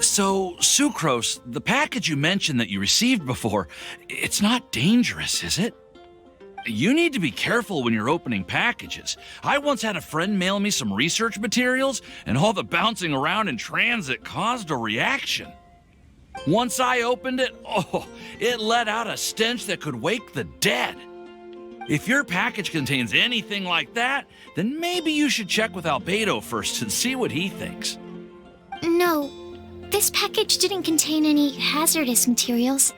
So, Sucrose, the package you mentioned that you received before, it's not dangerous, is it? You need to be careful when you're opening packages. I once had a friend mail me some research materials, and all the bouncing around in transit caused a reaction. Once I opened it, it let out a stench that could wake the dead. If your package contains anything like that, then maybe you should check with Albedo first and see what he thinks. No, this package didn't contain any hazardous materials.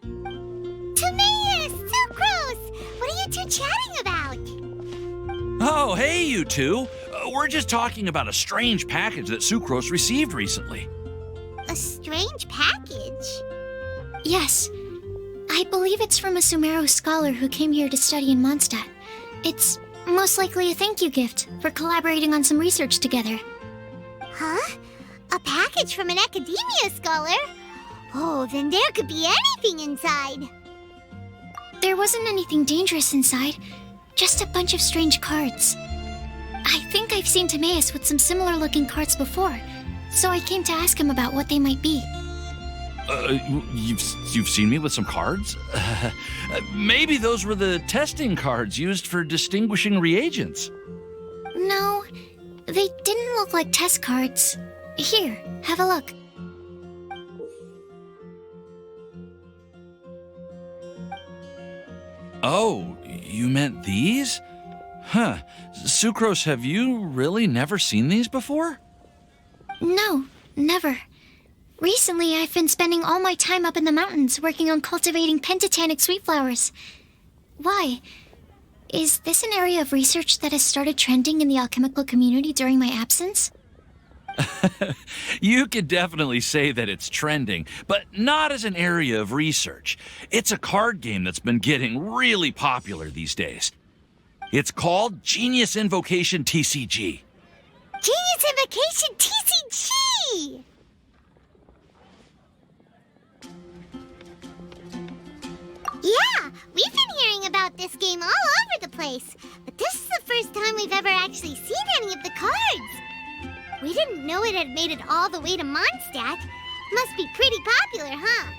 Timaeus! Sucrose! What are you two chatting about? Oh, hey, you two. We're just talking about a strange package that Sucrose received recently. A strange package? Yes. I believe it's from a Sumeru scholar who came here to study in Mondstadt. It's most likely a thank you gift for collaborating on some research together. Huh? A package from an academia scholar? Oh, then there could be anything inside. There wasn't anything dangerous inside, just a bunch of strange cards. I think I've seen Timaeus with some similar looking cards before, so I came to ask him about what they might be. You've seen me with some cards? Maybe those were the testing cards used for distinguishing reagents. No, they didn't look like test cards. Here, have a look. Oh, you meant these? Huh. Sucrose, have you really never seen these before? No, never. Recently, I've been spending all my time up in the mountains working on cultivating pentatonic sweet flowers. Why? Is this an area of research that has started trending in the alchemical community during my absence? You could definitely say that it's trending, but not as an area of research. It's a card game that's been getting really popular these days. It's called Genius Invocation TCG. Genius Invokation TCG! Yeah, we've been hearing about this game all over the place, but this is the first time we've ever actually seen any of the cards. We didn't know it had made it all the way to Mondstadt. Must be pretty popular, huh?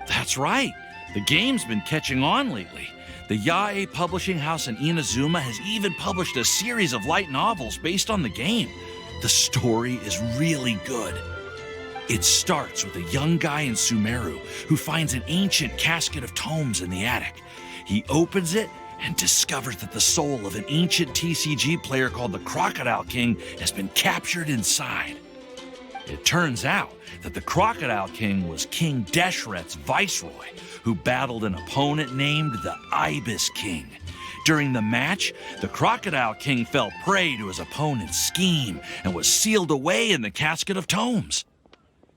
That's right. The game's been catching on lately. The Yae publishing house in Inazuma has even published a series of light novels based on the game. The story is really good. It starts with a young guy in Sumeru who finds an ancient casket of tomes in the attic. He opens it and discovers that the soul of an ancient TCG player called the Crocodile King has been captured inside. It turns out that the Crocodile King was King Deshret's viceroy, who battled an opponent named the Ibis King. During the match, the Crocodile King fell prey to his opponent's scheme and was sealed away in the casket of tomes.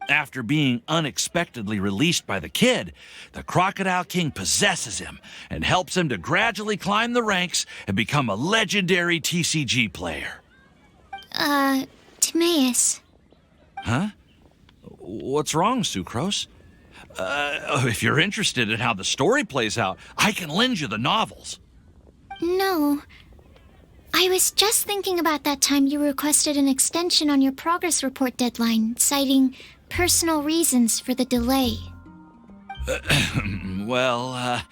After being unexpectedly released by the kid, the Crocodile King possesses him and helps him to gradually climb the ranks and become a legendary TCG player. Timaeus. Huh? What's wrong, Sucrose? If you're interested in how the story plays out, I can lend you the novels. No. I was just thinking about that time you requested an extension on your progress report deadline, citing personal reasons for the delay. Well,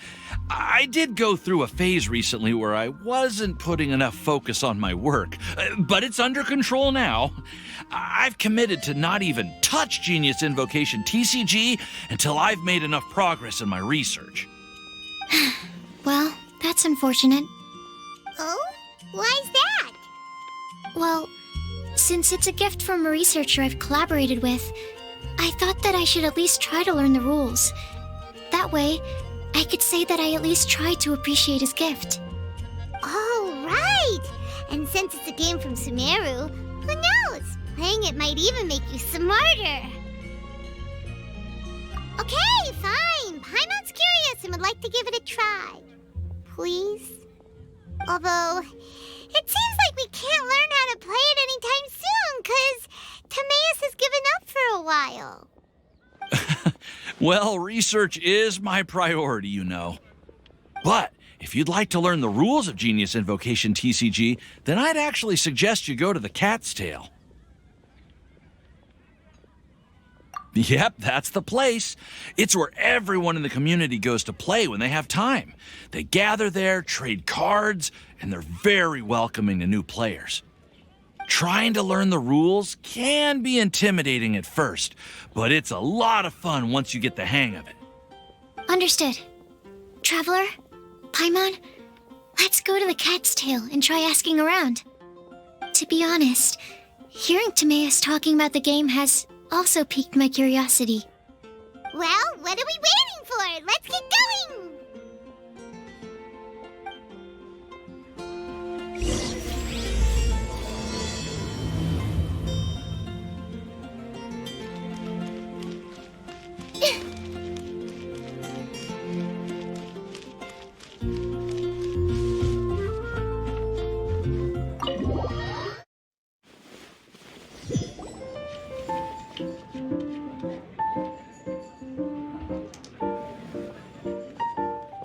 I did go through a phase recently where I wasn't putting enough focus on my work, but it's under control now. I've committed to not even touch Genius Invocation TCG until I've made enough progress in my research. Well, that's unfortunate. Oh? Why's that? Well, since it's a gift from a researcher I've collaborated with, I thought that I should at least try to learn the rules. That way, I could say that I at least tried to appreciate his gift. Oh, right! And since it's a game from Sumeru, who knows? Playing it might even make you smarter. Okay, fine. Paimon's curious and would like to give it a try. Please? Although, it seems like we can't learn how to play it anytime soon, 'cause Timaeus has given up for a while. Well, research is my priority, you know. But If you'd like to learn the rules of Genius Invocation TCG, then I'd actually suggest you go to the Cat's Tail. Yep, that's the place. It's where everyone in the community goes to play when they have time. They gather there, trade cards, and they're very welcoming to new players. Trying to learn the rules can be intimidating at first, but it's a lot of fun once you get the hang of it. Understood. Traveler, Paimon, let's go to the Cat's Tail and try asking around. To be honest, hearing Timaeus talking about the game has also piqued my curiosity. Well, what are we waiting for? Let's get going!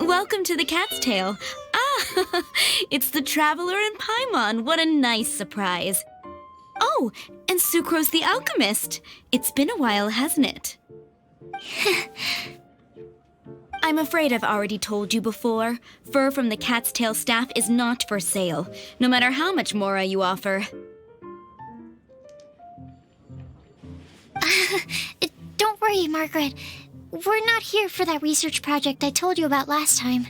Welcome to the Cat's Tail. Ah, it's the Traveler and Paimon. What a nice surprise. Oh, and Sucrose the Alchemist. It's been a while, hasn't it? I'm afraid I've already told you before. Fur from the Cat's Tail staff is not for sale, no matter how much Mora you offer. Don't worry, Margaret. We're not here for that research project I told you about last time.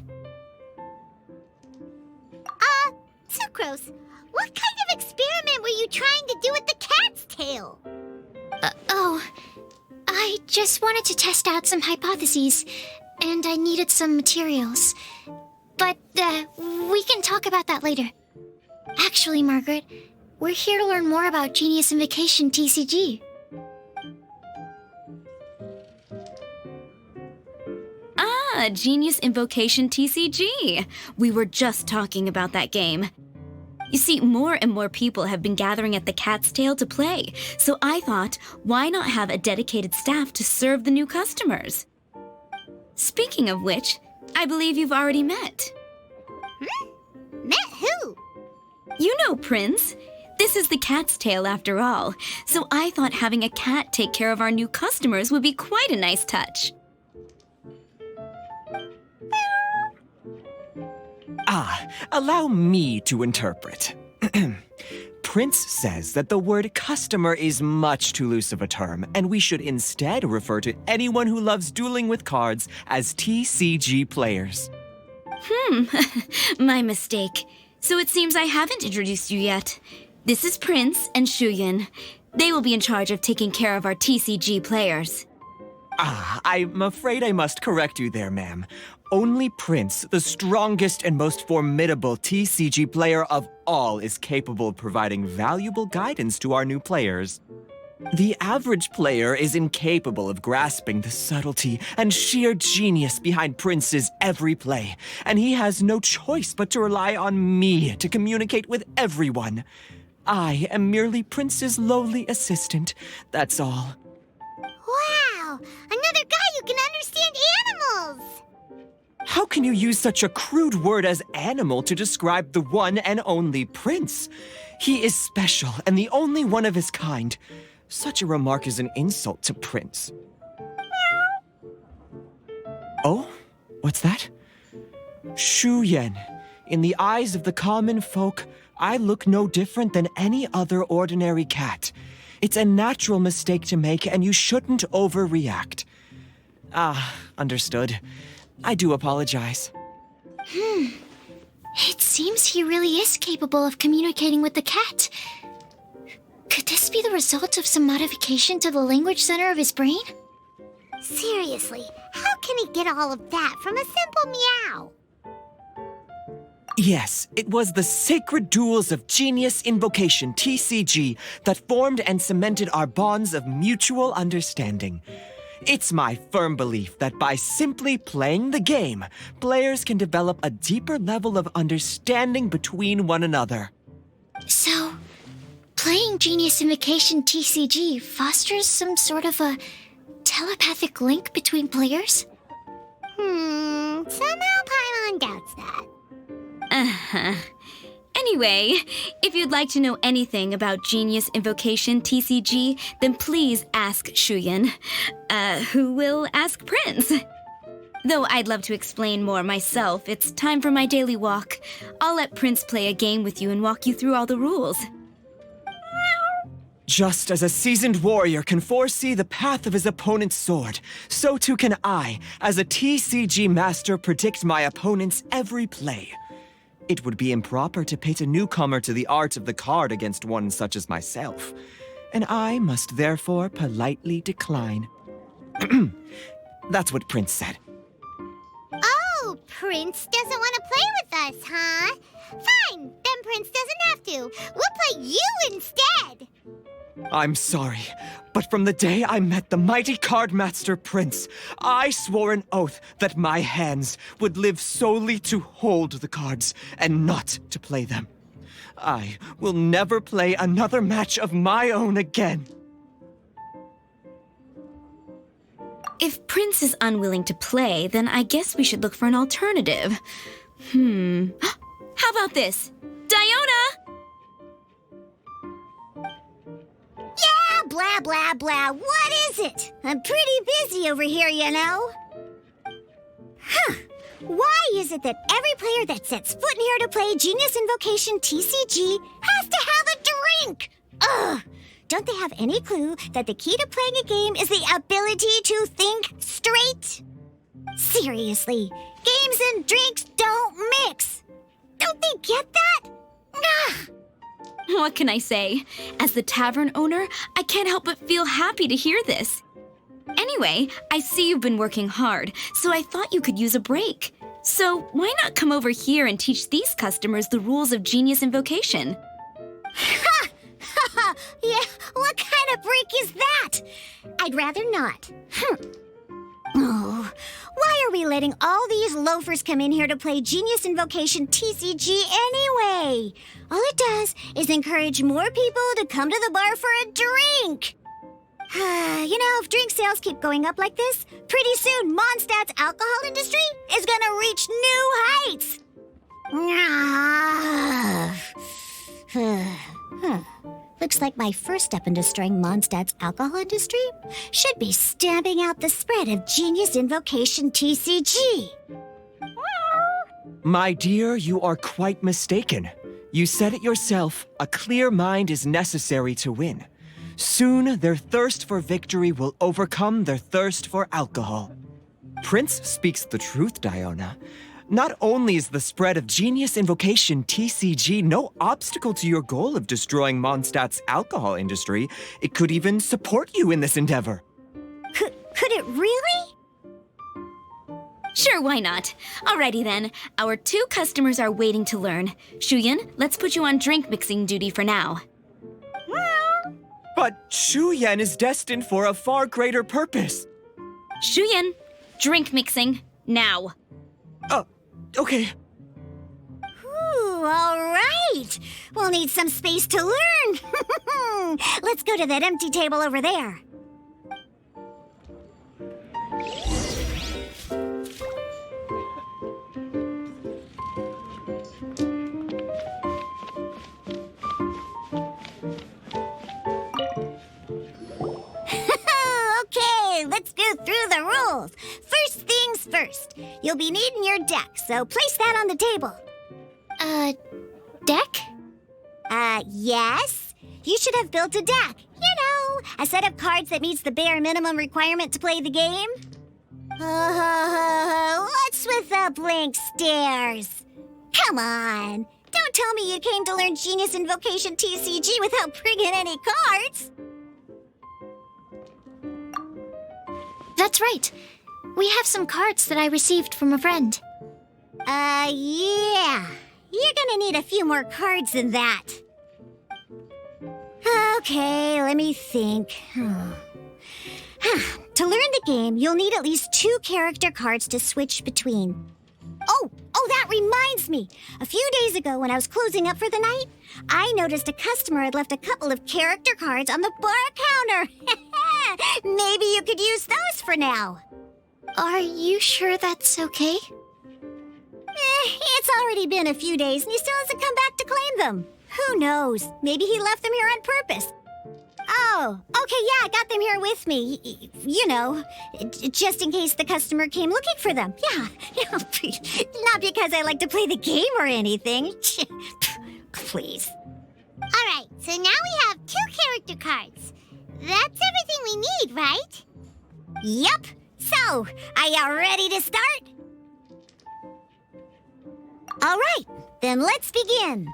Sucrose, what kind of experiment were you trying to do with the cat's tail? I just wanted to test out some hypotheses, and I needed some materials. But, we can talk about that later. Actually, Margaret, we're here to learn more about Genius Invocation TCG. Ah, Genius Invocation TCG. We were just talking about that game. You see, more and more people have been gathering at the Cat's Tail to play, so I thought, why not have a dedicated staff to serve the new customers? Speaking of which, I believe you've already met. Met who? You know, Prince. This is the Cat's Tail after all, so I thought having a cat take care of our new customers would be quite a nice touch. Allow me to interpret. Prince says that the word customer is much too loose of a term, and we should instead refer to anyone who loves dueling with cards as TCG players. My mistake. So it seems I haven't introduced you yet. This is Prince and Shuyan. They will be in charge of taking care of our TCG players. I'm afraid I must correct you there, ma'am. Only Prince, the strongest and most formidable TCG player of all, is capable of providing valuable guidance to our new players. The average player is incapable of grasping the subtlety and sheer genius behind Prince's every play, and he has no choice but to rely on me to communicate with everyone. I am merely Prince's lowly assistant, that's all. Wow! Another guy who can understand animals! How can you use such a crude word as animal to describe the one and only Prince? He is special and the only one of his kind. Such a remark is an insult to Prince. Oh? What's that? Shuyan. In the eyes of the common folk, I look no different than any other ordinary cat. It's a natural mistake to make, and you shouldn't overreact. Understood. I do apologize. It seems he really is capable of communicating with the cat. Could this be the result of some modification to the language center of his brain? Seriously, how can he get all of that from a simple meow? Yes, it was the sacred duels of Genius Invocation TCG that formed and cemented our bonds of mutual understanding. It's my firm belief that by simply playing the game, players can develop a deeper level of understanding between one another. So, playing Genius Invocation TCG fosters some sort of a telepathic link between players? Somehow Paimon doubts that. Anyway, if you'd like to know anything about Genius Invocation TCG, then please ask Shuyan, who will ask Prince. Though I'd love to explain more myself, it's time for my daily walk. I'll let Prince play a game with you and walk you through all the rules. Just as a seasoned warrior can foresee the path of his opponent's sword, so too can I, as a TCG master, predict my opponent's every play. It would be improper to pit a newcomer to the art of the card against one such as myself, and I must therefore politely decline. That's what Prince said. Oh, Prince doesn't want to play with us, huh? Fine, then Prince doesn't have to. We'll play you instead. I'm sorry, but from the day I met the mighty cardmaster Prince, I swore an oath that my hands would live solely to hold the cards and not to play them. I will never play another match of my own again. If Prince is unwilling to play, then I guess we should look for an alternative. How about this? Diona! Yeah, blah, blah, blah. What is it? I'm pretty busy over here, you know. Why is it that every player that sets foot in here to play Genius Invocation TCG has to have a drink? Ugh! Don't they have any clue that the key to playing a game is the ability to think straight? Seriously, games and drinks don't mix. Don't they get that? Ugh! What can I say? As the tavern owner, I can't help but feel happy to hear this. Anyway, I see you've been working hard, so I thought you could use a break. So why not come over here and teach these customers the rules of Genius Invocation? Ha! Ha! Yeah, what kind of break is that? I'd rather not. Oh, why are we letting all these loafers come in here to play Genius Invocation TCG anyway? All it does is encourage more people to come to the bar for a drink. You know, if drink sales keep going up like this, pretty soon Mondstadt's alcohol industry is gonna reach new heights. Looks like my first step in destroying Mondstadt's alcohol industry should be stamping out the spread of Genius Invocation TCG. My dear, you are quite mistaken. You said it yourself, a clear mind is necessary to win. Soon, their thirst for victory will overcome their thirst for alcohol. Prince speaks the truth, Diona. Not only is the spread of Genius Invocation TCG no obstacle to your goal of destroying Mondstadt's alcohol industry, it could even support you in this endeavor. Could it really? Sure, why not? Alrighty then, our 2 customers are waiting to learn. Shuyan, let's put you on drink mixing duty for now. But Shuyan is destined for a far greater purpose. Shuyan, drink mixing, now. Okay. Ooh, all right. We'll need some space to learn. Let's go to that empty table over there. Okay, let's go through the rules. First things first. You'll be needing your deck, so place that on the table. Deck? Yes. You should have built a deck. You know, a set of cards that meets the bare minimum requirement to play the game. What's with the blank stares? Come on. Don't tell me you came to learn Genius Invocation TCG without bringing any cards. That's right. We have some cards that I received from a friend. Yeah. You're gonna need a few more cards than that. Okay, let me think. To learn the game, you'll need at least 2 character cards to switch between. Oh, that reminds me. A few days ago, when I was closing up for the night, I noticed a customer had left a couple of character cards on the bar counter. Maybe you could use those for now. Are you sure that's okay? It's already been a few days and he still hasn't come back to claim them. Who knows? Maybe he left them here on purpose. Oh, okay, yeah, I got them here with me. You know, just in case the customer came looking for them. Yeah, not because I like to play the game or anything. Please. All right, so now we have 2 character cards. That's everything we need, right? Yup. So, are you ready to start? All right, then let's begin.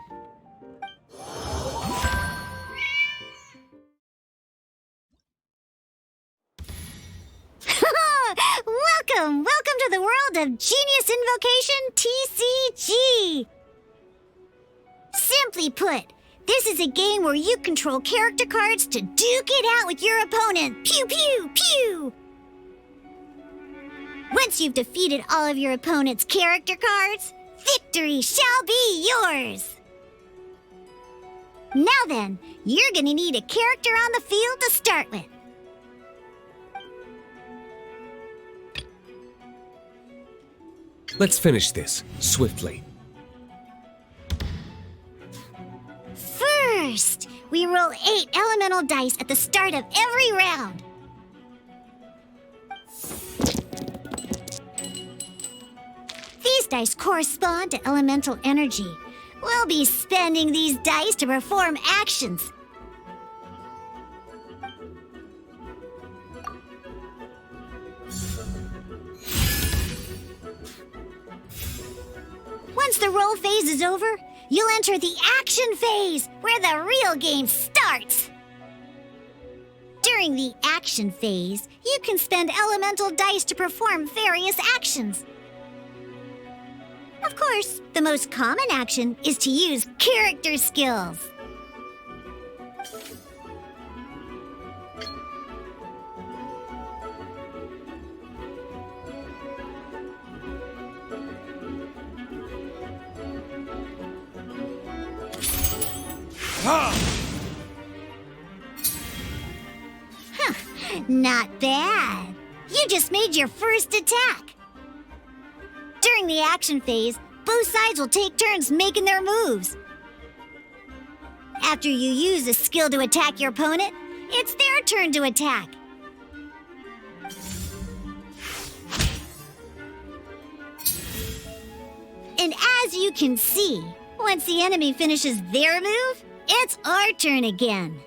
Welcome to the world of Genius Invocation TCG. Simply put, this is a game where you control character cards to duke it out with your opponent. Pew, pew, pew! Once you've defeated all of your opponent's character cards, victory shall be yours! Now then, you're gonna need a character on the field to start with. Let's finish this, swiftly. First, we roll 8 elemental dice at the start of every round. These dice correspond to elemental energy. We'll be spending these dice to perform actions. Once the roll phase is over, you'll enter the action phase, where the real game starts. During the action phase, you can spend elemental dice to perform various actions. Of course, the most common action is to use character skills. Not bad. You just made your first attack. During the action phase, both sides will take turns making their moves. After you use a skill to attack your opponent, it's their turn to attack. And as you can see, once the enemy finishes their move, it's our turn again.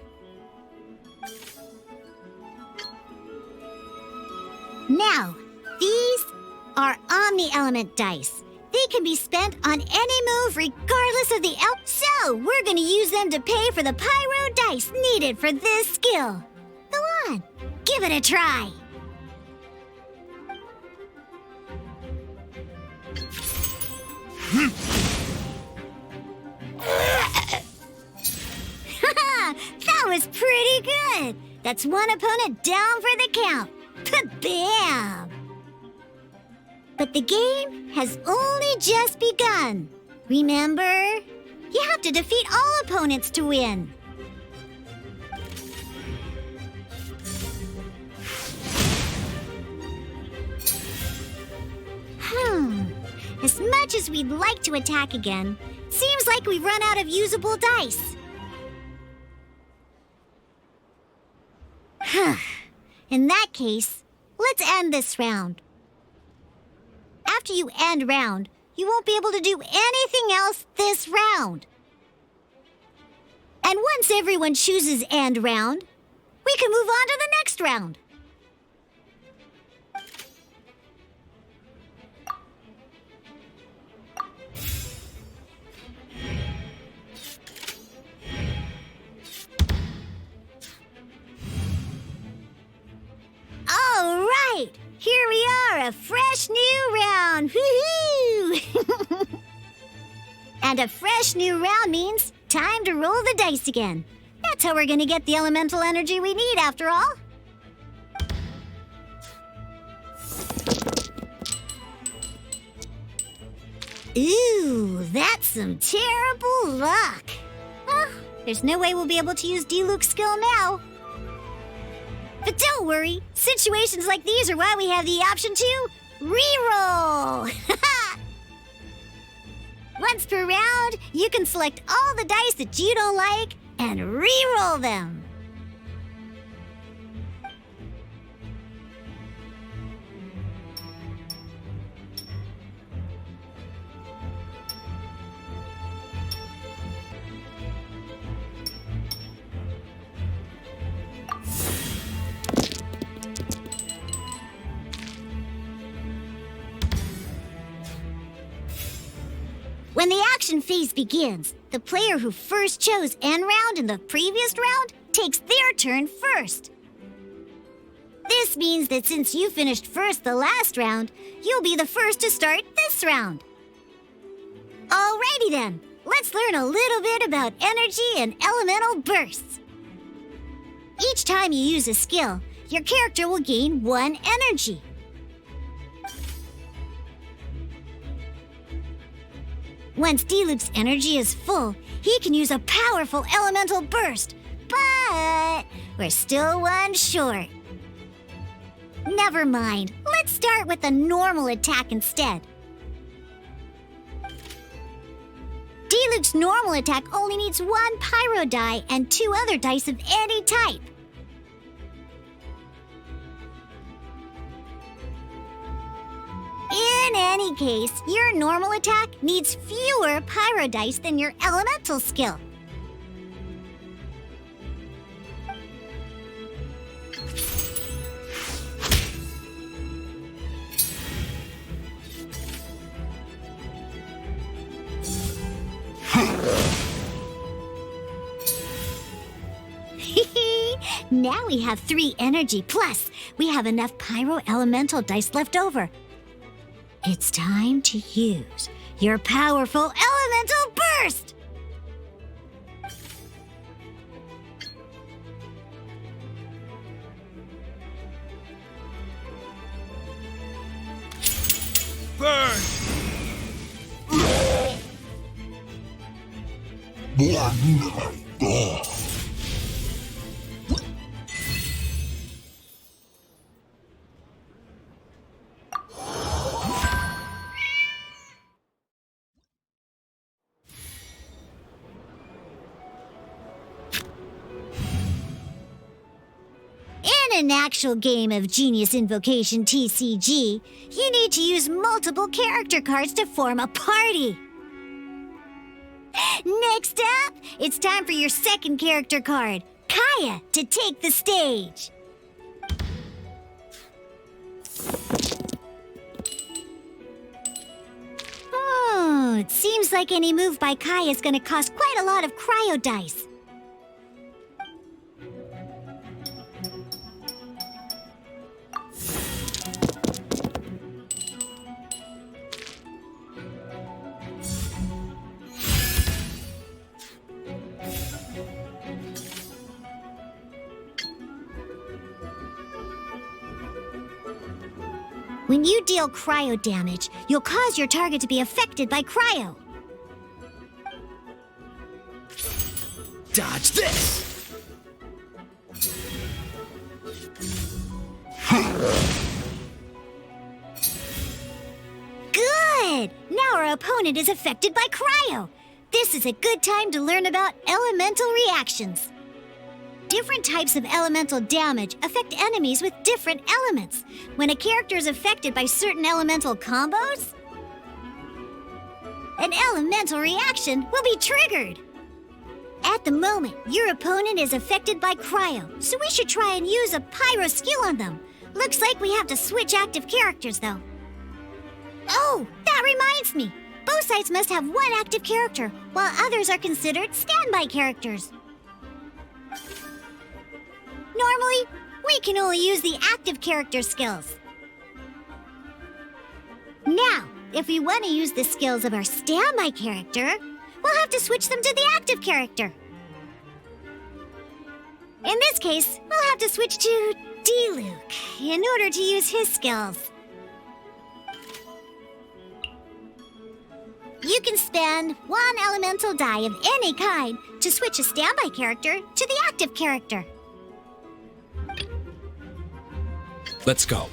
Now, these are Omni-Element dice. They can be spent on any move regardless of the So, we're gonna use them to pay for the pyro dice needed for this skill. Go on, give it a try. That was pretty good. That's one opponent down for the count. Bam! But the game has only just begun. Remember? You have to defeat all opponents to win. As much as we'd like to attack again, seems like we've run out of usable dice. In that case, let's end this round. After you end round, you won't be able to do anything else this round. And once everyone chooses end round, we can move on to the next round. All right, here we are, a fresh new round. Woohoo! And a fresh new round means time to roll the dice again. That's how we're gonna get the elemental energy we need, after all. Ooh, that's some terrible luck. Well, there's no way we'll be able to use D-Luke's skill now. But don't worry, situations like these are why we have the option to re-roll. Once per round, you can select all the dice that you don't like and re-roll them. When the action phase begins, the player who first chose end round in the previous round takes their turn first. This means that since you finished first the last round, you'll be the first to start this round. Alrighty then, let's learn a little bit about energy and elemental bursts. Each time you use a skill, your character will gain 1 energy. Once D-Luke's energy is full, he can use a powerful elemental burst, but we're still 1 short. Never mind, let's start with a normal attack instead. D-Luke's normal attack only needs 1 pyro die and 2 other dice of any type. In any case, your normal attack needs fewer pyro dice than your elemental skill. Now we have 3 energy, plus we have enough pyro elemental dice left over. It's time to use your powerful elemental burst! Burn! In an actual game of Genius Invocation TCG, you need to use multiple character cards to form a party. Next up, it's time for your second character card, Kaya, to take the stage. Oh, it seems like any move by Kaya is going to cost quite a lot of cryo dice. When you deal cryo damage, you'll cause your target to be affected by cryo. Dodge this! Good! Now our opponent is affected by cryo. This is a good time to learn about elemental reactions. Different types of elemental damage affect enemies with different elements. When a character is affected by certain elemental combos, an elemental reaction will be triggered. At the moment, your opponent is affected by cryo, so we should try and use a pyro skill on them. Looks like we have to switch active characters, though. Oh, that reminds me. Both sides must have 1 active character, while others are considered standby characters. Normally, we can only use the active character skills. Now, if we want to use the skills of our standby character, we'll have to switch them to the active character. In this case, we'll have to switch to D-Luke in order to use his skills. You can spend 1 elemental die of any kind to switch a standby character to the active character. Let's go.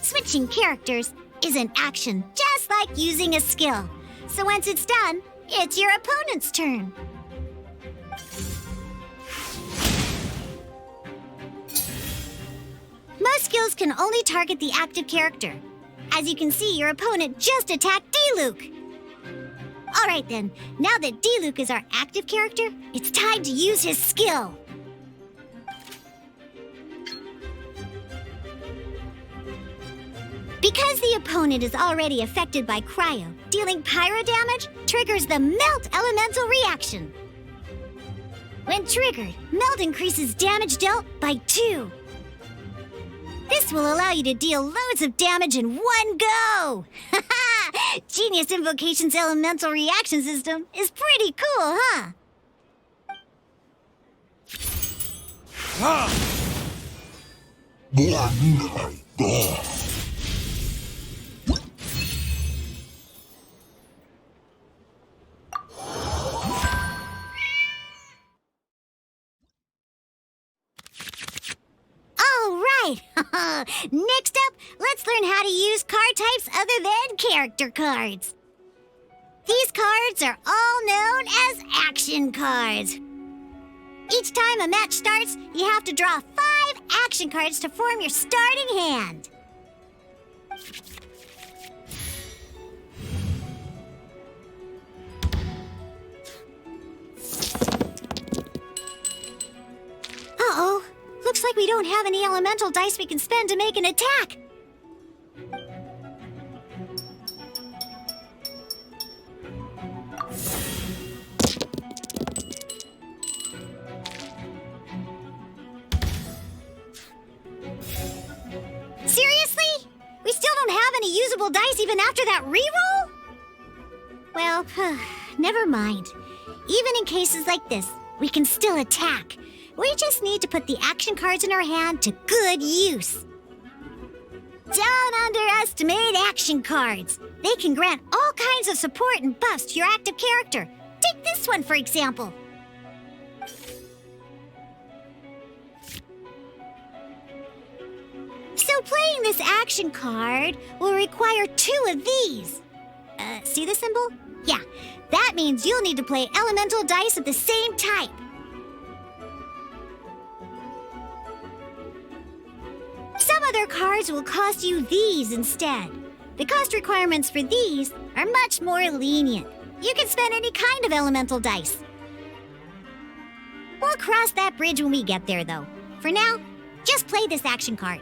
Switching characters is an action, just like using a skill. So once it's done, it's your opponent's turn. Most skills can only target the active character. As you can see, your opponent just attacked Diluc. Alright then, now that Diluc is our active character, it's time to use his skill. Because the opponent is already affected by Cryo, dealing pyro damage triggers the Melt Elemental reaction. When triggered, Melt increases damage dealt by 2. This will allow you to deal loads of damage in one go! Genius Invocation's elemental reaction system is pretty cool, huh? All right! Next up, let's learn how to use card types other than character cards. These cards are all known as action cards. Each time a match starts, you have to draw 5 action cards to form your starting hand. Uh-oh. Looks like we don't have any elemental dice we can spend to make an attack. Seriously? We still don't have any usable dice even after that reroll? Well, never mind. Even in cases like this, we can still attack. We just need to put the action cards in our hand to good use. Don't underestimate action cards. They can grant all kinds of support and buffs to your active character. Take this one, for example. So playing this action card will require 2 of these. See the symbol? Yeah, that means you'll need to play elemental dice of the same type. Some other cards will cost you these instead. The cost requirements for these are much more lenient. You can spend any kind of elemental dice. We'll cross that bridge when we get there, though. For now, just play this action card.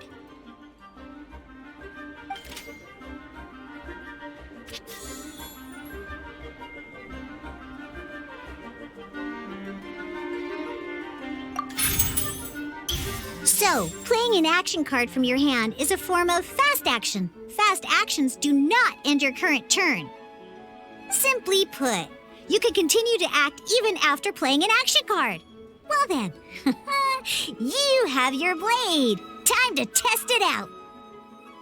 So, playing an action card from your hand is a form of fast action. Fast actions do not end your current turn. Simply put, you can continue to act even after playing an action card. Well then, you have your blade. Time to test it out.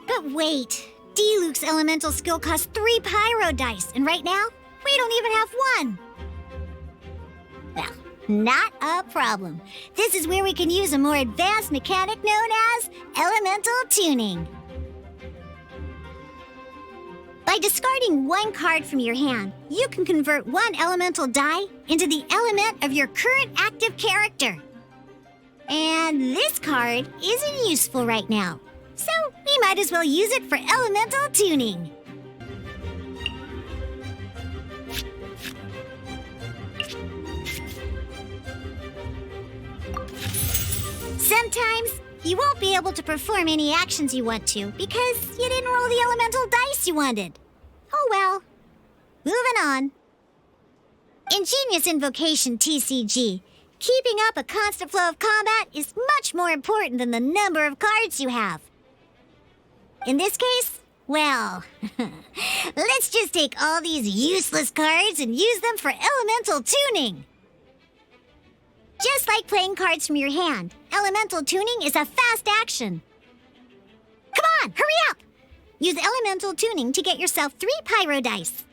But wait, Diluc's elemental skill costs 3 pyro dice, and right now, we don't even have 1. Well, not a problem. This is where we can use a more advanced mechanic known as elemental tuning. By discarding 1 card from your hand, you can convert 1 elemental die into the element of your current active character. And this card isn't useful right now, so we might as well use it for elemental tuning. Sometimes, you won't be able to perform any actions you want to because you didn't roll the elemental dice you wanted. Oh well. Moving on. In Genius Invocation TCG, keeping up a constant flow of combat is much more important than the number of cards you have. In this case, well, let's just take all these useless cards and use them for elemental tuning. Just like playing cards from your hand, elemental tuning is a fast action. Come on, hurry up! Use elemental tuning to get yourself 3 pyro dice.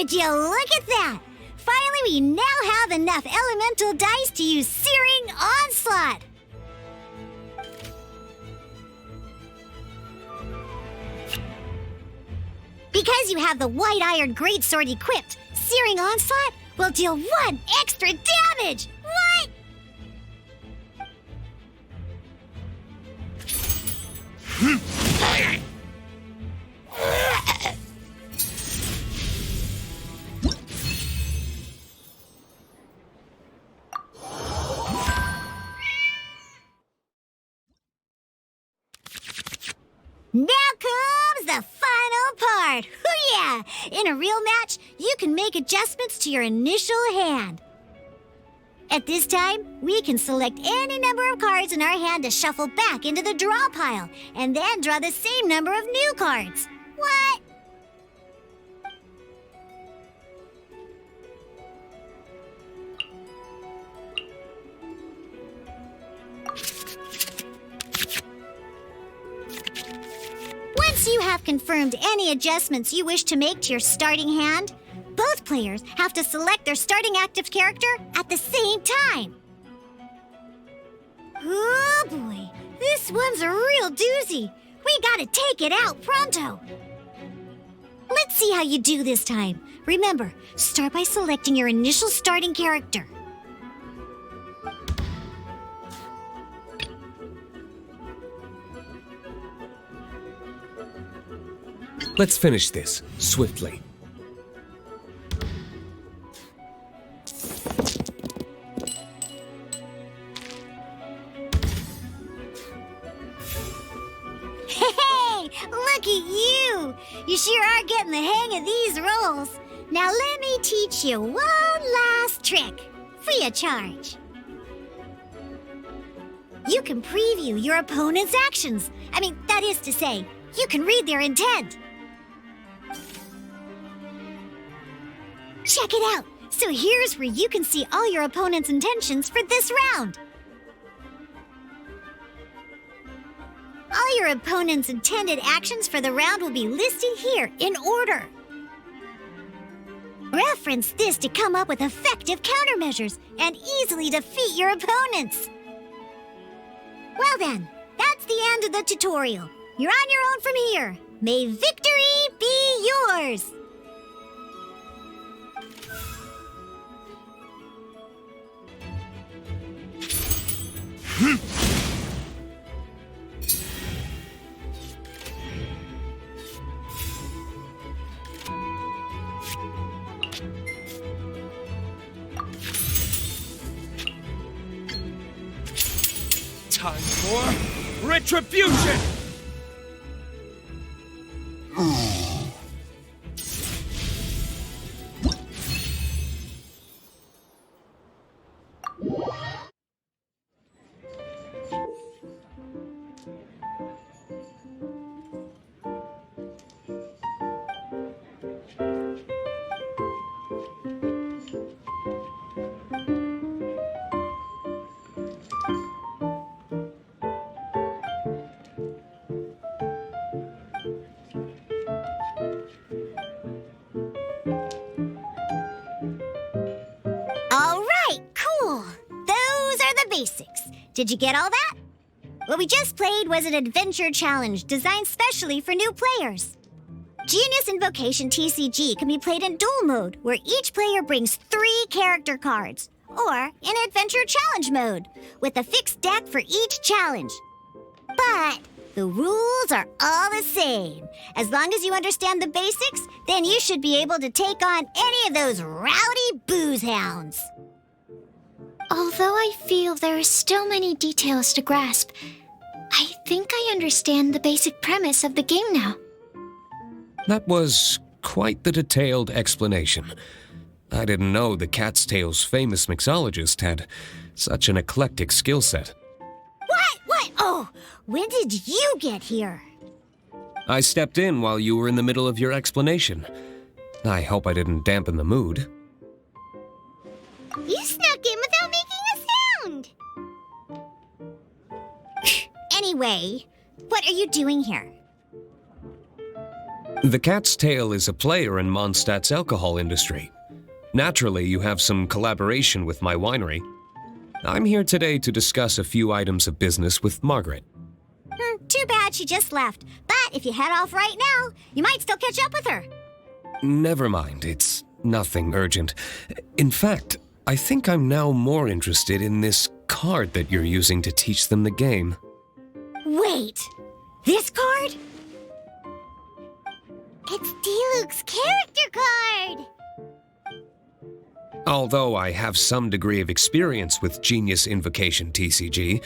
Would you look at that? Finally, we now have enough elemental dice to use Searing Onslaught. Because you have the White Iron Greatsword equipped, Searing Onslaught will deal 1 extra damage! What? Now comes the final part! Hoo-yeah! In a real match, you can make adjustments to your initial hand. At this time, we can select any number of cards in our hand to shuffle back into the draw pile, and then draw the same number of new cards. What? Once you have confirmed any adjustments you wish to make to your starting hand, both players have to select their starting active character at the same time. Oh boy, this one's a real doozy. We gotta take it out pronto. Let's see how you do this time. Remember, start by selecting your initial starting character. Let's finish this swiftly. Hey, look at you! You sure are getting the hang of these rolls. Now let me teach you one last trick, free of charge. You can preview your opponent's actions. That is to say, you can read their intent. Check it out! So here's where you can see all your opponent's intentions for this round. All your opponent's intended actions for the round will be listed here in order. Reference this to come up with effective countermeasures and easily defeat your opponents. Well then, that's the end of the tutorial. You're on your own from here. May victory be yours! Time for retribution! All right, cool. Those are the basics. Did you get all that? What we just played was an adventure challenge designed specially for new players. Genius Invocation TCG can be played in duel mode, where each player brings 3 character cards, or in adventure challenge mode, with a fixed deck for each challenge. But the rules are all the same. As long as you understand the basics, then you should be able to take on any of those rowdy booze hounds. Although I feel there are still many details to grasp, I think I understand the basic premise of the game now. That was quite the detailed explanation. I didn't know the Cat's Tail's famous mixologist had such an eclectic skill set. What? Oh, when did you get here? I stepped in while you were in the middle of your explanation. I hope I didn't dampen the mood. You snuck in without making a sound. Anyway, what are you doing here? The Cat's Tail is a player in Mondstadt's alcohol industry. Naturally, you have some collaboration with my winery. I'm here today to discuss a few items of business with Margaret. Too bad she just left. But if you head off right now, you might still catch up with her. Never mind, it's nothing urgent. In fact, I think I'm now more interested in this card that you're using to teach them the game. Wait, this card? It's D-Luke's character card! Although I have some degree of experience with Genius Invocation TCG,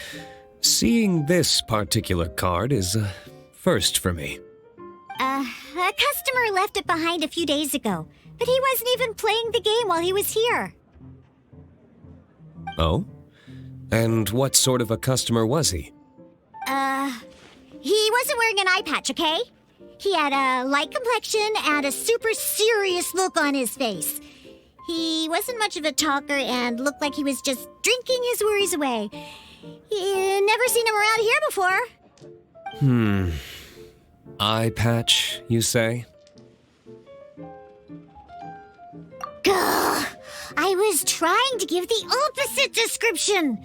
seeing this particular card is a first for me. A customer left it behind a few days ago, but he wasn't even playing the game while he was here. Oh? And what sort of a customer was he? He wasn't wearing an eye patch, okay? He had a light complexion and a super serious look on his face. He wasn't much of a talker and looked like he was just drinking his worries away. Never seen him around here before. Eye patch, you say? Gah! I was trying to give the opposite description,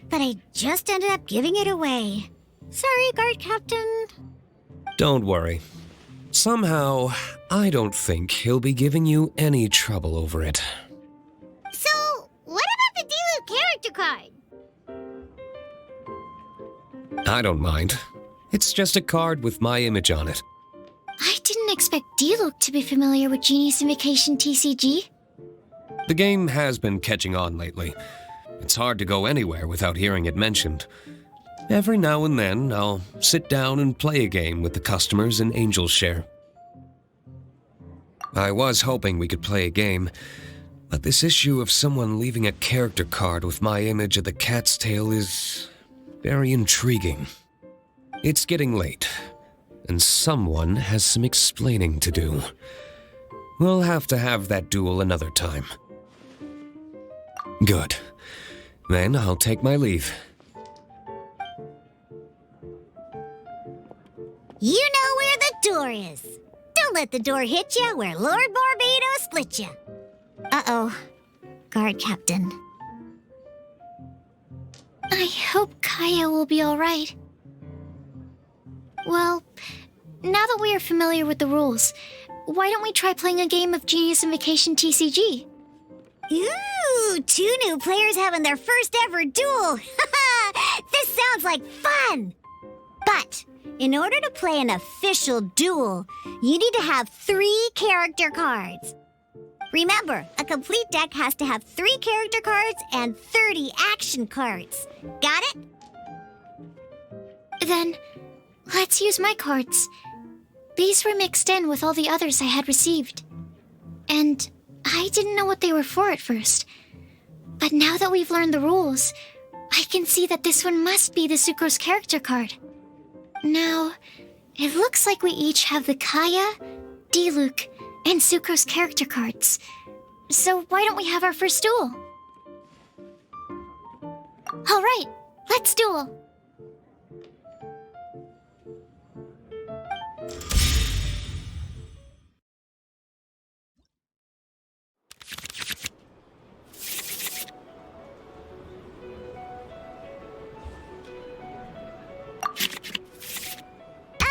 but I just ended up giving it away. Sorry, guard captain. Don't worry. Somehow, I don't think he'll be giving you any trouble over it. So, what about the D-Luke character card? I don't mind. It's just a card with my image on it. I didn't expect D-Luke to be familiar with Genius Invocation TCG. The game has been catching on lately. It's hard to go anywhere without hearing it mentioned. Every now and then, I'll sit down and play a game with the customers in Angel's Share. I was hoping we could play a game, but this issue of someone leaving a character card with my image of the Cat's Tail is very intriguing. It's getting late, and someone has some explaining to do. We'll have to have that duel another time. Good. Then I'll take my leave. You know where the door is. Don't let the door hit you where Lord Barbados split you. Uh-oh. Guard captain. I hope Kaya will be alright. Well, now that we are familiar with the rules, why don't we try playing a game of Genius Invocation TCG? Ooh, 2 new players having their first ever duel. This sounds like fun. But in order to play an official duel, you need to have 3 character cards. Remember, a complete deck has to have 3 character cards and 30 action cards. Got it? Then, let's use my cards. These were mixed in with all the others I had received. And I didn't know what they were for at first. But now that we've learned the rules, I can see that this one must be the Sucrose character card. Now, it looks like we each have the Kaya, D-Luke, and Sucrose character cards. So why don't we have our first duel? Alright, let's duel.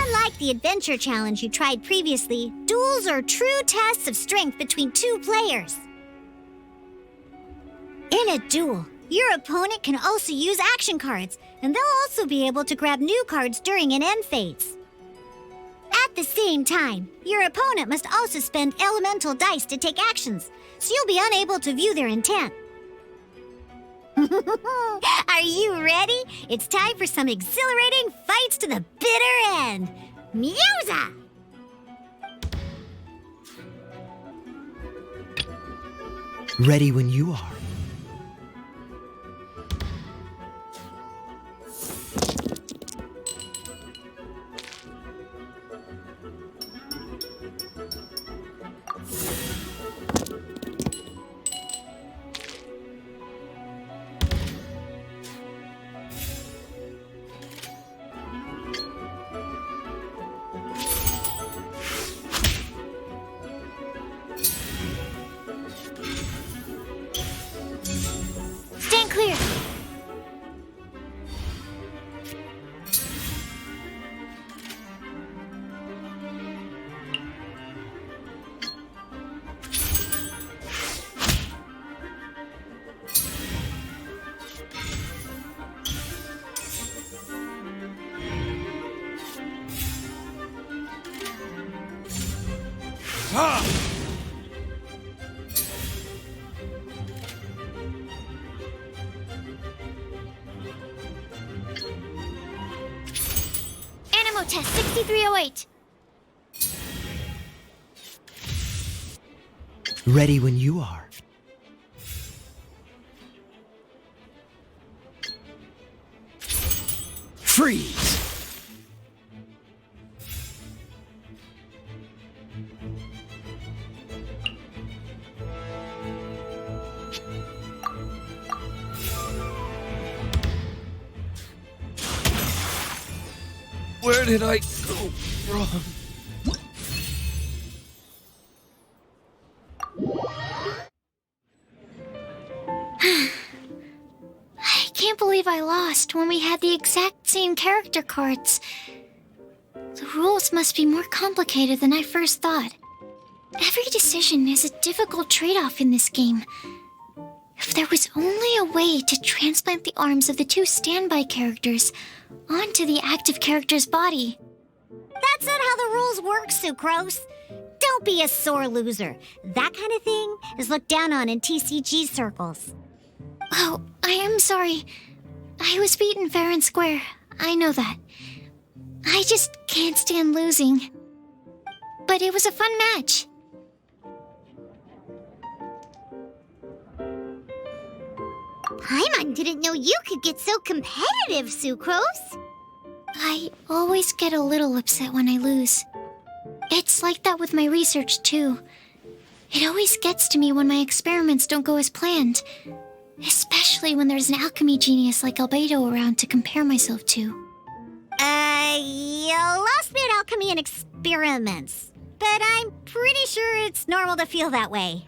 Unlike the adventure challenge you tried previously, duels are true tests of strength between 2 players. In a duel, your opponent can also use action cards, and they'll also be able to grab new cards during an end phase. At the same time, your opponent must also spend elemental dice to take actions, so you'll be unable to view their intent. Are you ready? It's time for some exhilarating fights to the bitter end. Musa! Ready when you are. Animo test 6308. Ready when you are. Freeze! Where did I go wrong? I can't believe I lost when we had the exact same character cards. The rules must be more complicated than I first thought. Every decision is a difficult trade-off in this game. If there was only a way to transplant the arms of the two standby characters onto the active character's body. That's not how the rules work, Sucrose. Don't be a sore loser. That kind of thing is looked down on in TCG circles. Oh, I am sorry. I was beaten fair and square. I know that. I just can't stand losing. But it was a fun match. Paimon didn't know you could get so competitive, Sucrose. I always get a little upset when I lose. It's like that with my research, too. It always gets to me when my experiments don't go as planned. Especially when there's an alchemy genius like Albedo around to compare myself to. You lost me at alchemy and experiments. But I'm pretty sure it's normal to feel that way.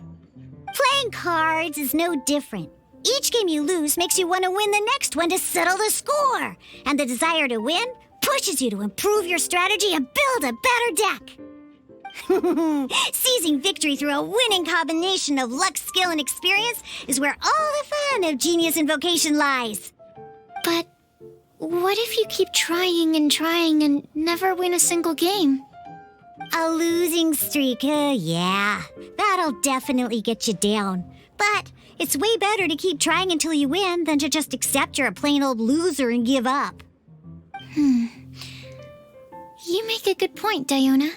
Playing cards is no different. Each game you lose makes you want to win the next one to settle the score. And the desire to win pushes you to improve your strategy and build a better deck. Seizing victory through a winning combination of luck, skill, and experience is where all the fun of Genius Invocation lies. But what if you keep trying and never win a single game? A losing streak, yeah, that'll definitely get you down. But it's way better to keep trying until you win than to just accept you're a plain old loser and give up. You make a good point, Diona.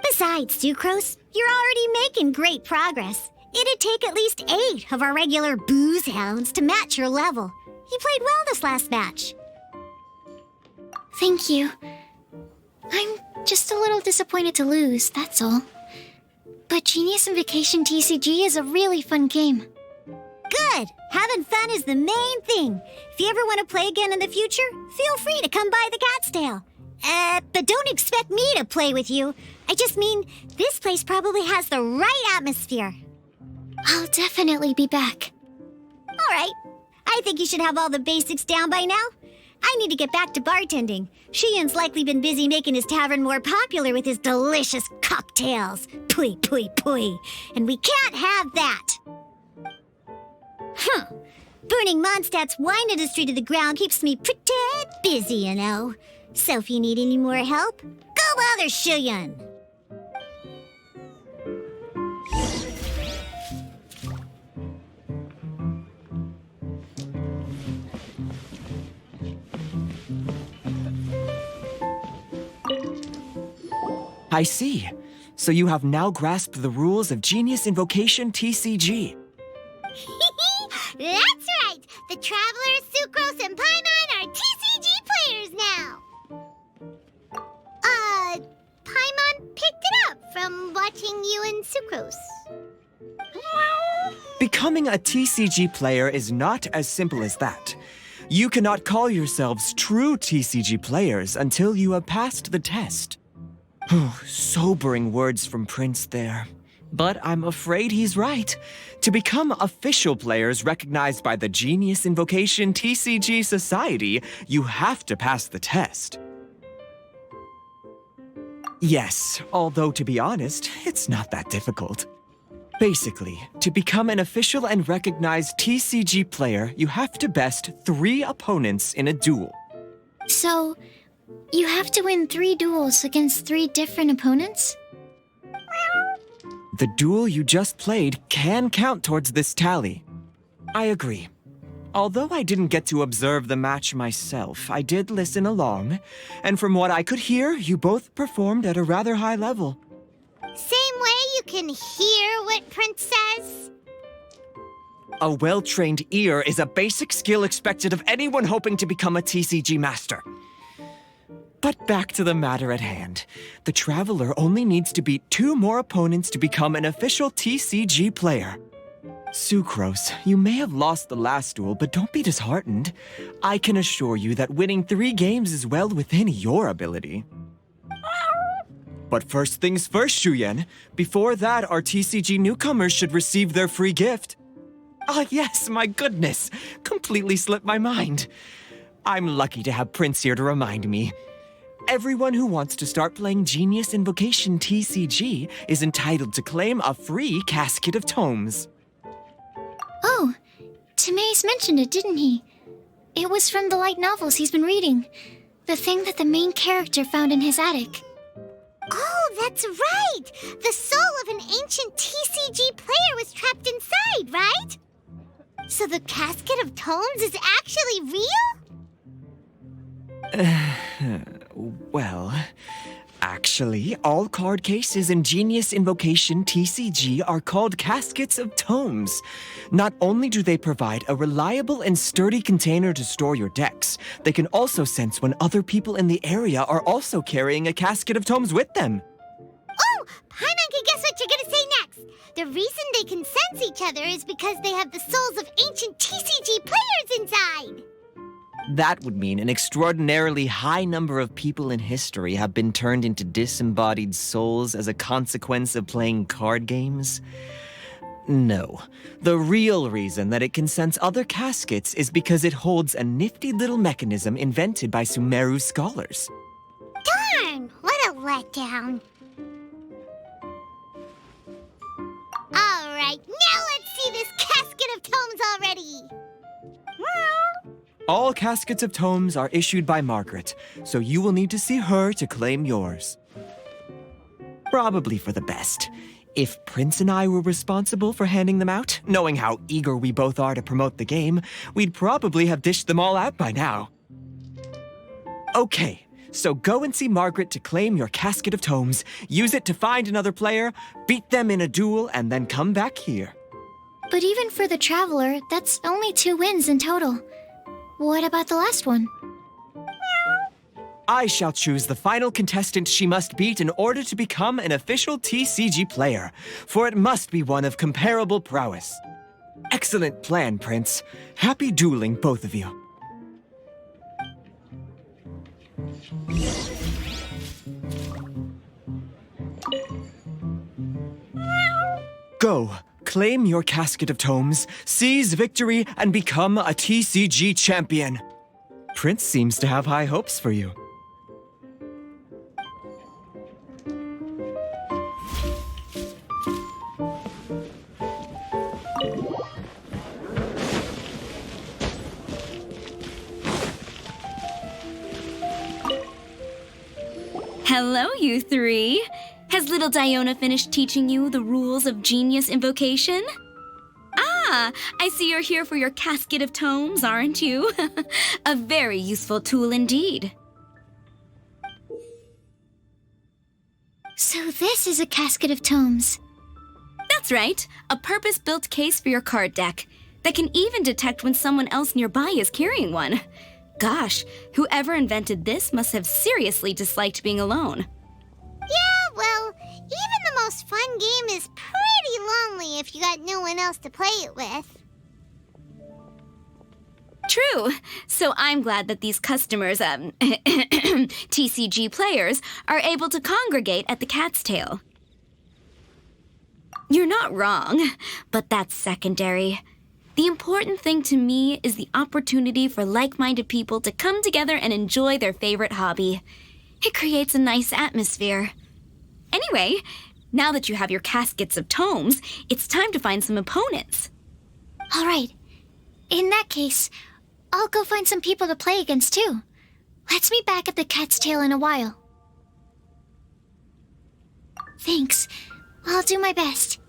Besides, Sucrose, you're already making great progress. It'd take at least 8 of our regular booze hounds to match your level. You played well this last match. Thank you. I'm just a little disappointed to lose, that's all. But Genius Invokation TCG is a really fun game. Good! Having fun is the main thing. If you ever want to play again in the future, feel free to come by the Cat's Tail. But don't expect me to play with you. I just mean, this place probably has the right atmosphere. I'll definitely be back. All right. I think you should have all the basics down by now. I need to get back to bartending. Shian's likely been busy making his tavern more popular with his delicious cocktails. Pui, pui, pui. And we can't have that. Burning Mondstadt's wine industry to the ground keeps me pretty busy, you know. So if you need any more help, go bother Shian. I see. So you have now grasped the rules of Genius Invocation TCG. That's right! The Travelers, Sucrose, and Paimon are TCG players now! Paimon picked it up from watching you and Sucrose. Becoming a TCG player is not as simple as that. You cannot call yourselves true TCG players until you have passed the test. Sobering words from Prince there. But I'm afraid he's right. To become official players recognized by the Genius Invocation TCG Society, you have to pass the test. Yes, although to be honest, it's not that difficult. Basically, to become an official and recognized TCG player, you have to best 3 opponents in a duel. So, you have to win 3 duels against 3 different opponents? The duel you just played can count towards this tally. I agree. Although I didn't get to observe the match myself, I did listen along, and from what I could hear, you both performed at a rather high level. Same way you can hear what Prince says? A well-trained ear is a basic skill expected of anyone hoping to become a TCG master. But back to the matter at hand. The Traveler only needs to beat 2 more opponents to become an official TCG player. Sucrose, you may have lost the last duel, but don't be disheartened. I can assure you that winning 3 games is well within your ability. But first things first, Shuyen. Before that, our TCG newcomers should receive their free gift. Ah, yes, my goodness. Completely slipped my mind. I'm lucky to have Prince here to remind me. Everyone who wants to start playing Genius Invocation TCG is entitled to claim a free casket of tomes. Oh, Timaeus mentioned it, didn't he? It was from the light novels he's been reading. The thing that the main character found in his attic. Oh, that's right! The soul of an ancient TCG player was trapped inside, right? So the casket of tomes is actually real? Well, actually, all card cases in Genius Invocation TCG are called caskets of tomes. Not only do they provide a reliable and sturdy container to store your decks, they can also sense when other people in the area are also carrying a casket of tomes with them. Oh, Paimon can guess what you're gonna say next. The reason they can sense each other is because they have the souls of ancient TCG players inside. That would mean an extraordinarily high number of people in history have been turned into disembodied souls as a consequence of playing card games. No. The real reason that it can sense other caskets is because it holds a nifty little mechanism invented by Sumeru scholars. Darn, what a letdown. All right, now let's see this casket of tomes already. All caskets of tomes are issued by Margaret, so you will need to see her to claim yours. Probably for the best. If Prince and I were responsible for handing them out, knowing how eager we both are to promote the game, we'd probably have dished them all out by now. Okay, so go and see Margaret to claim your casket of tomes, use it to find another player, beat them in a duel, and then come back here. But even for the Traveler, that's only 2 wins in total. What about the last one? I shall choose the final contestant she must beat in order to become an official TCG player, for it must be one of comparable prowess. Excellent plan, Prince. Happy dueling, both of you. Go. Claim your casket of tomes, seize victory, and become a TCG champion. Prince seems to have high hopes for you. Hello, you 3. Has little Diona finished teaching you the rules of Genius Invocation? Ah, I see you're here for your casket of tomes, aren't you? A very useful tool indeed. So this is a casket of tomes. That's right, a purpose-built case for your card deck that can even detect when someone else nearby is carrying one. Gosh, whoever invented this must have seriously disliked being alone. Yeah, well, even the most fun game is pretty lonely if you got no one else to play it with. True. So I'm glad that these customers, TCG players, are able to congregate at the Cat's Tail. You're not wrong, but that's secondary. The important thing to me is the opportunity for like-minded people to come together and enjoy their favorite hobby. It creates a nice atmosphere. Anyway, now that you have your caskets of tomes, it's time to find some opponents. All right. In that case, I'll go find some people to play against too. Let's meet back at the Cat's Tail in a while. Thanks. I'll do my best.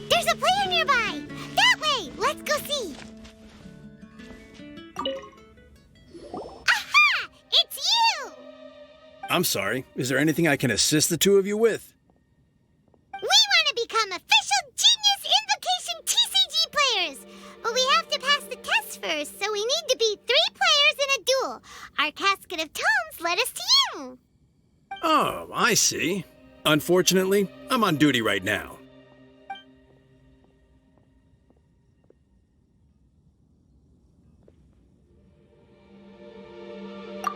There's a player nearby! That way! Let's go see! Aha! It's you! I'm sorry. Is there anything I can assist the two of you with? We want to become official Genius Invocation TCG players! But we have to pass the test first, so we need to beat 3 players in a duel. Our Casket of Tomes led us to you! Oh, I see. Unfortunately, I'm on duty right now.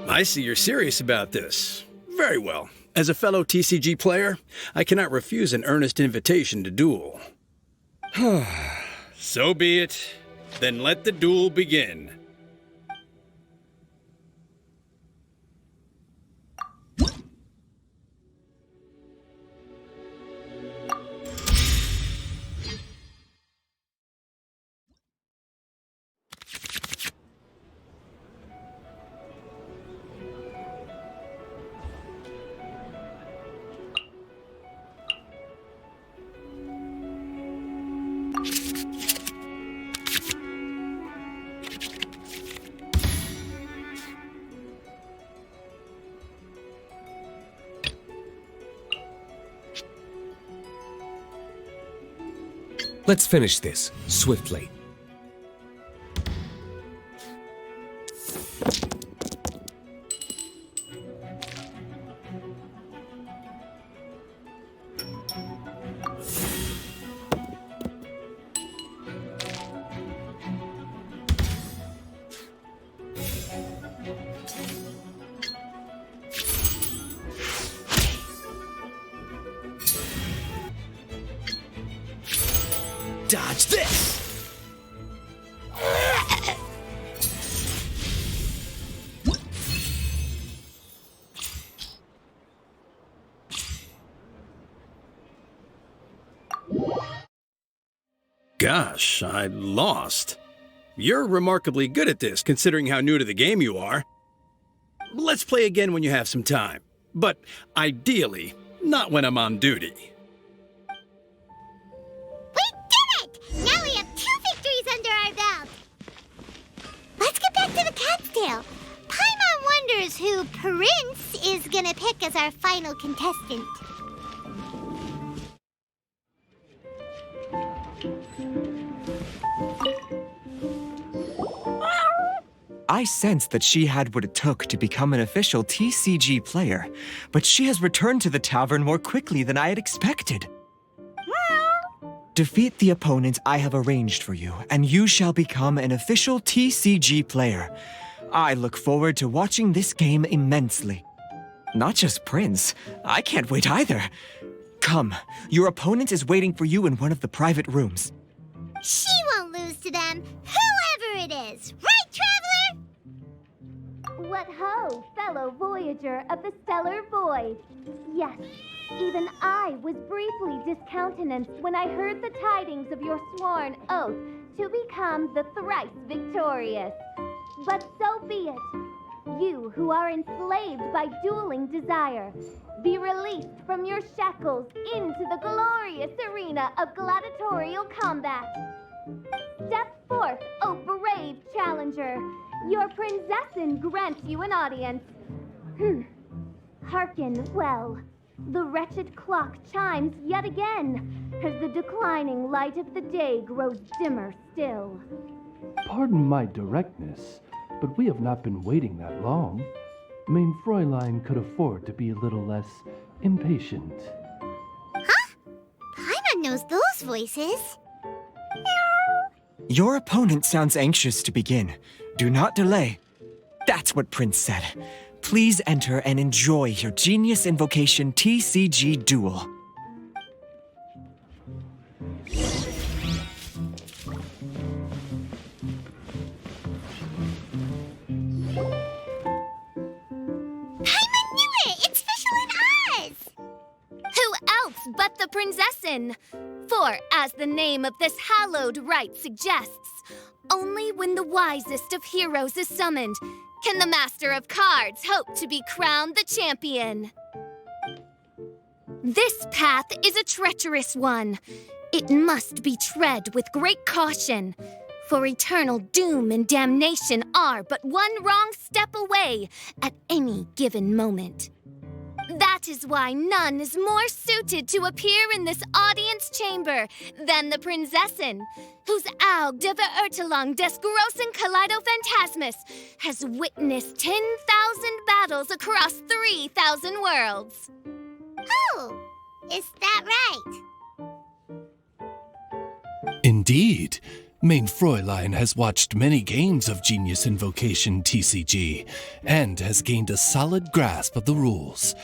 I see you're serious about this. Very well. As a fellow TCG player, I cannot refuse an earnest invitation to duel. So be it. Then let the duel begin. Let's finish this swiftly. Dodge this! Gosh, I lost. You're remarkably good at this, considering how new to the game you are. Let's play again when you have some time. But ideally, not when I'm on duty. We did it! Now we have 2 victories under our belt! Let's get back to the cat's tail. Paimon wonders who Prince is gonna pick as our final contestant. I sensed that she had what it took to become an official TCG player, but she has returned to the tavern more quickly than I had expected. Defeat the opponent I have arranged for you, and you shall become an official TCG player. I look forward to watching this game immensely. Not just Prince, I can't wait either. Come, your opponent is waiting for you in one of the private rooms. She won't lose to them, whoever it is. Right, Traveler? What ho, fellow voyager of the stellar void! Yes, even I was briefly discountenanced when I heard the tidings of your sworn oath to become the thrice victorious. But so be it. You who are enslaved by dueling desire, be released from your shackles into the glorious arena of gladiatorial combat. Step forth, O brave challenger. Your princessin grants you an audience. Hearken well. The wretched clock chimes yet again, as the declining light of the day grows dimmer still. Pardon my directness, but we have not been waiting that long. Mein Fräulein could afford to be a little less impatient. Paimon knows those voices. Your opponent sounds anxious to begin. Do not delay. That's what Prince said. Please enter and enjoy your Genius Invocation TCG duel. Paimon knew it! It's Fischl and Oz! Who else but the princessin? For, as the name of this hallowed rite suggests, only when the wisest of heroes is summoned can the master of cards hope to be crowned the champion. This path is a treacherous one. It must be tread with great caution, for eternal doom and damnation are but one wrong step away at any given moment. That is why none is more suited to appear in this audience chamber than the princessin, whose Aug de Verurtelang des großen Kaleido-Phantasmus has witnessed 10,000 battles across 3,000 worlds. Oh, is that right? Indeed. Mein Fräulein has watched many games of Genius Invocation TCG and has gained a solid grasp of the rules.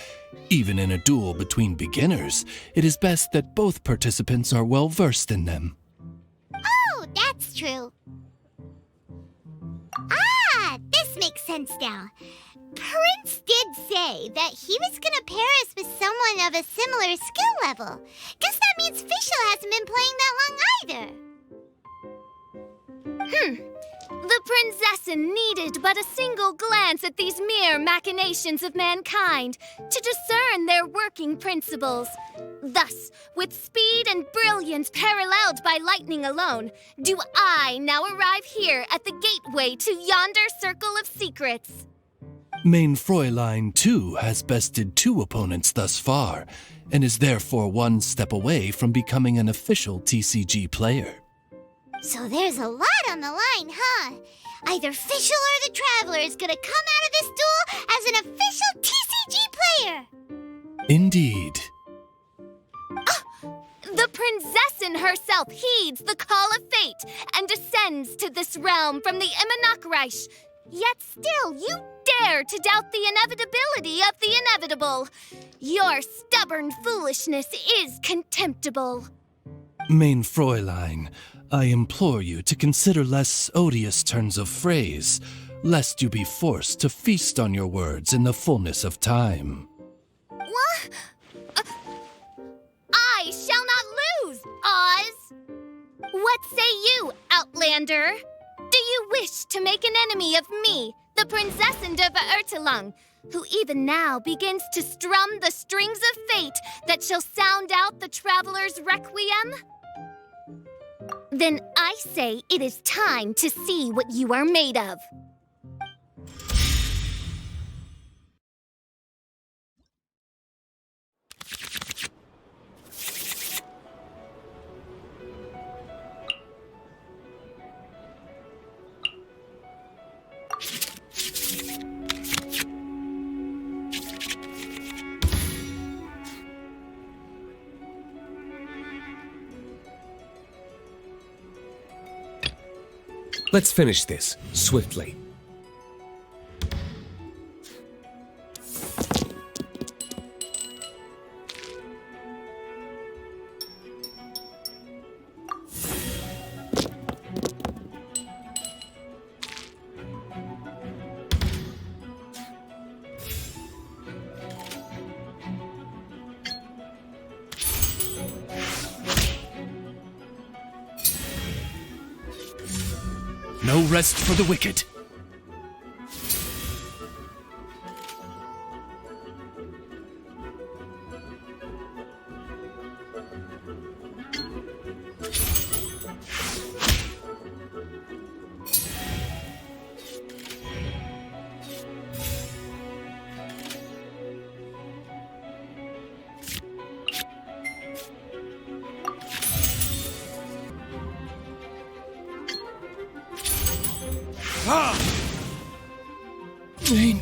Even in a duel between beginners, it is best that both participants are well versed in them. Oh, that's true. This makes sense now. Prince did say that he was gonna pair us with someone of a similar skill level. Guess that means Fischl hasn't been playing that long either. The princessin needed but a single glance at these mere machinations of mankind to discern their working principles. Thus, with speed and brilliance paralleled by lightning alone, do I now arrive here at the gateway to yonder circle of secrets. Mein Fräulein, too, has bested 2 opponents thus far, and is therefore one step away from becoming an official TCG player. So there's a lot on the line, huh? Either Fischl or the Traveler is gonna come out of this duel as an official TCG player! Indeed. The princessin herself heeds the call of fate and descends to this realm from the Immanakreich. Yet still you dare to doubt the inevitability of the inevitable. Your stubborn foolishness is contemptible. Mein Fräulein, I implore you to consider less odious turns of phrase, lest you be forced to feast on your words in the fullness of time. What? I shall not lose, Oz! What say you, Outlander? Do you wish to make an enemy of me, the Princessin de Verurtelang, who even now begins to strum the strings of fate that shall sound out the traveler's requiem? Then I say it is time to see what you are made of. Let's finish this, swiftly. No rest for the wicked. Mein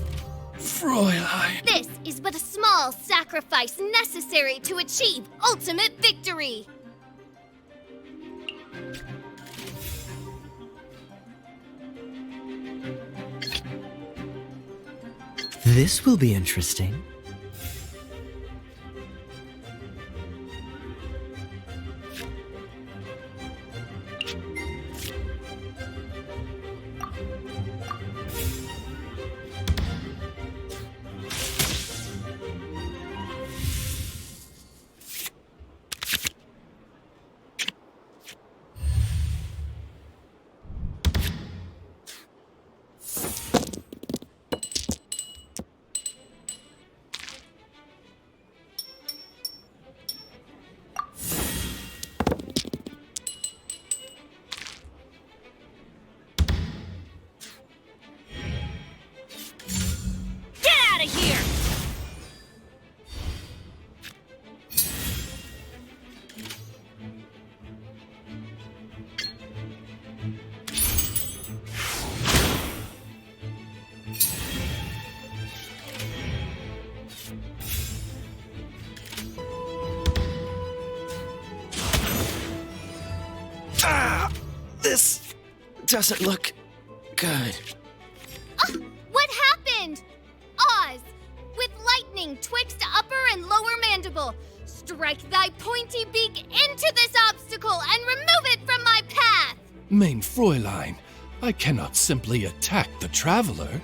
Fräulein. This is but a small sacrifice necessary to achieve ultimate victory. This will be interesting. This doesn't look good. What happened? Oz, with lightning twixt upper and lower mandible, strike thy pointy beak into this obstacle and remove it from my path! Mein Fräulein, I cannot simply attack the traveler.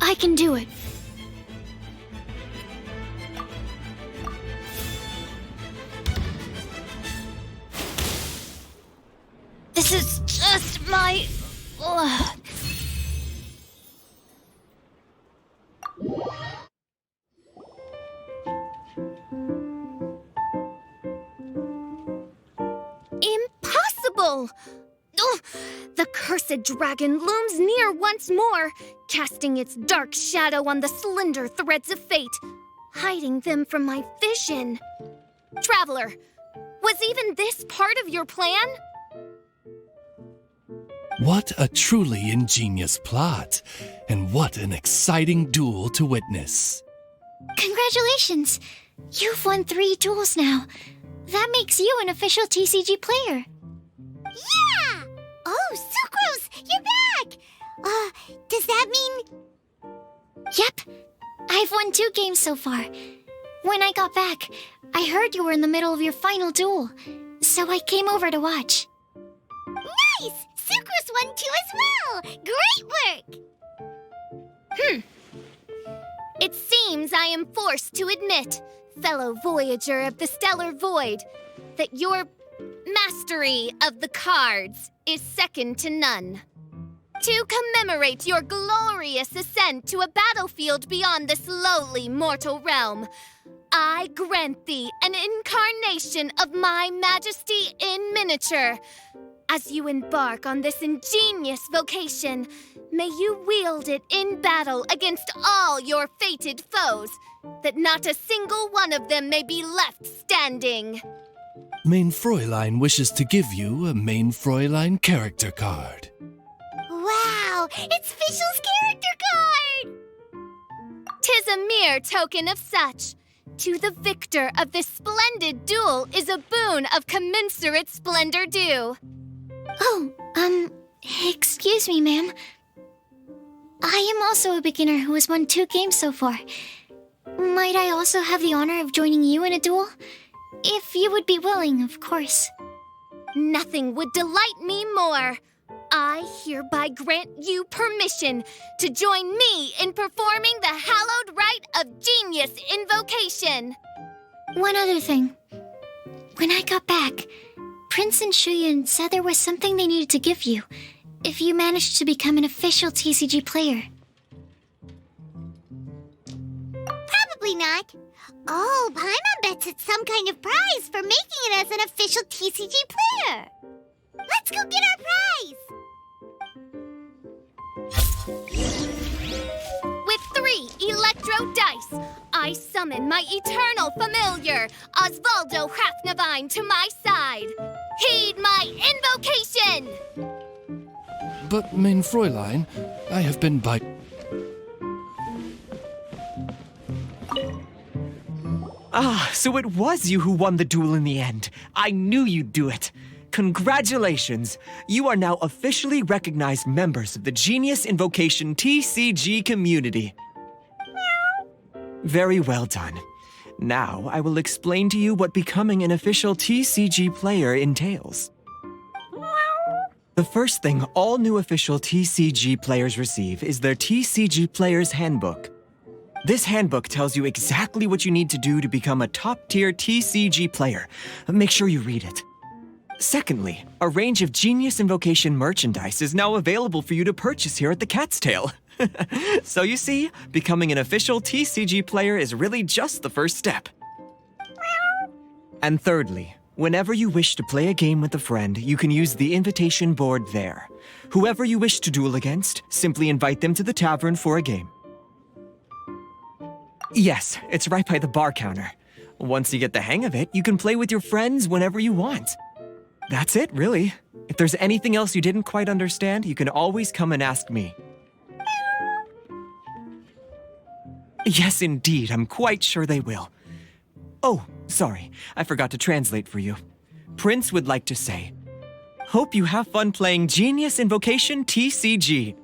I can do it. This is just my... Impossible! Ugh, the cursed dragon looms near once more, casting its dark shadow on the slender threads of fate, hiding them from my vision. Traveler, was even this part of your plan? What a truly ingenious plot, and what an exciting duel to witness. Congratulations! You've won 3 duels now. That makes you an official TCG player. Yeah! Oh, Sucrose, you're back! Does that mean... Yep. I've won 2 games so far. When I got back, I heard you were in the middle of your final duel, so I came over to watch. Nice! Sucrose won 2 as well! Great work! It seems I am forced to admit, fellow voyager of the stellar void, that your mastery of the cards is second to none. To commemorate your glorious ascent to a battlefield beyond this lowly mortal realm, I grant thee an incarnation of my majesty in miniature. As you embark on this ingenious vocation, may you wield it in battle against all your fated foes, that not a single one of them may be left standing. Main Fräulein wishes to give you a Main Fräulein character card. Wow, it's Fischl's character card! 'Tis a mere token of such. To the victor of this splendid duel is a boon of commensurate splendor due. Oh, excuse me, ma'am. I am also a beginner who has won 2 games so far. Might I also have the honor of joining you in a duel? If you would be willing, of course. Nothing would delight me more. I hereby grant you permission to join me in performing the hallowed rite of genius invocation. One other thing. When I got back, Prince and Shuyan said there was something they needed to give you if you managed to become an official TCG player. Probably not. Oh, Paimon bets it's some kind of prize for making it as an official TCG player. Let's go get our prize! With 3 electro dice, I summon my eternal familiar, Osvaldo Hrafnavine, to my side. Heed my invocation! But, Main Fräulein, I have been by... Ah, so it was you who won the duel in the end. I knew you'd do it. Congratulations! You are now officially recognized members of the Genius Invocation TCG community. Very well done. Now, I will explain to you what becoming an official TCG player entails. The first thing all new official TCG players receive is their TCG Player's Handbook. This handbook tells you exactly what you need to do to become a top-tier TCG player. Make sure you read it. Secondly, a range of Genius Invocation merchandise is now available for you to purchase here at the Cat's Tail. So you see, becoming an official TCG player is really just the first step. And thirdly, whenever you wish to play a game with a friend, you can use the invitation board there. Whoever you wish to duel against, simply invite them to the tavern for a game. Yes, it's right by the bar counter. Once you get the hang of it, you can play with your friends whenever you want. That's it, really. If there's anything else you didn't quite understand, you can always come and ask me. Yes, indeed, I'm quite sure they will. Oh, sorry, I forgot to translate for you. Prince would like to say, hope you have fun playing Genius Invocation TCG.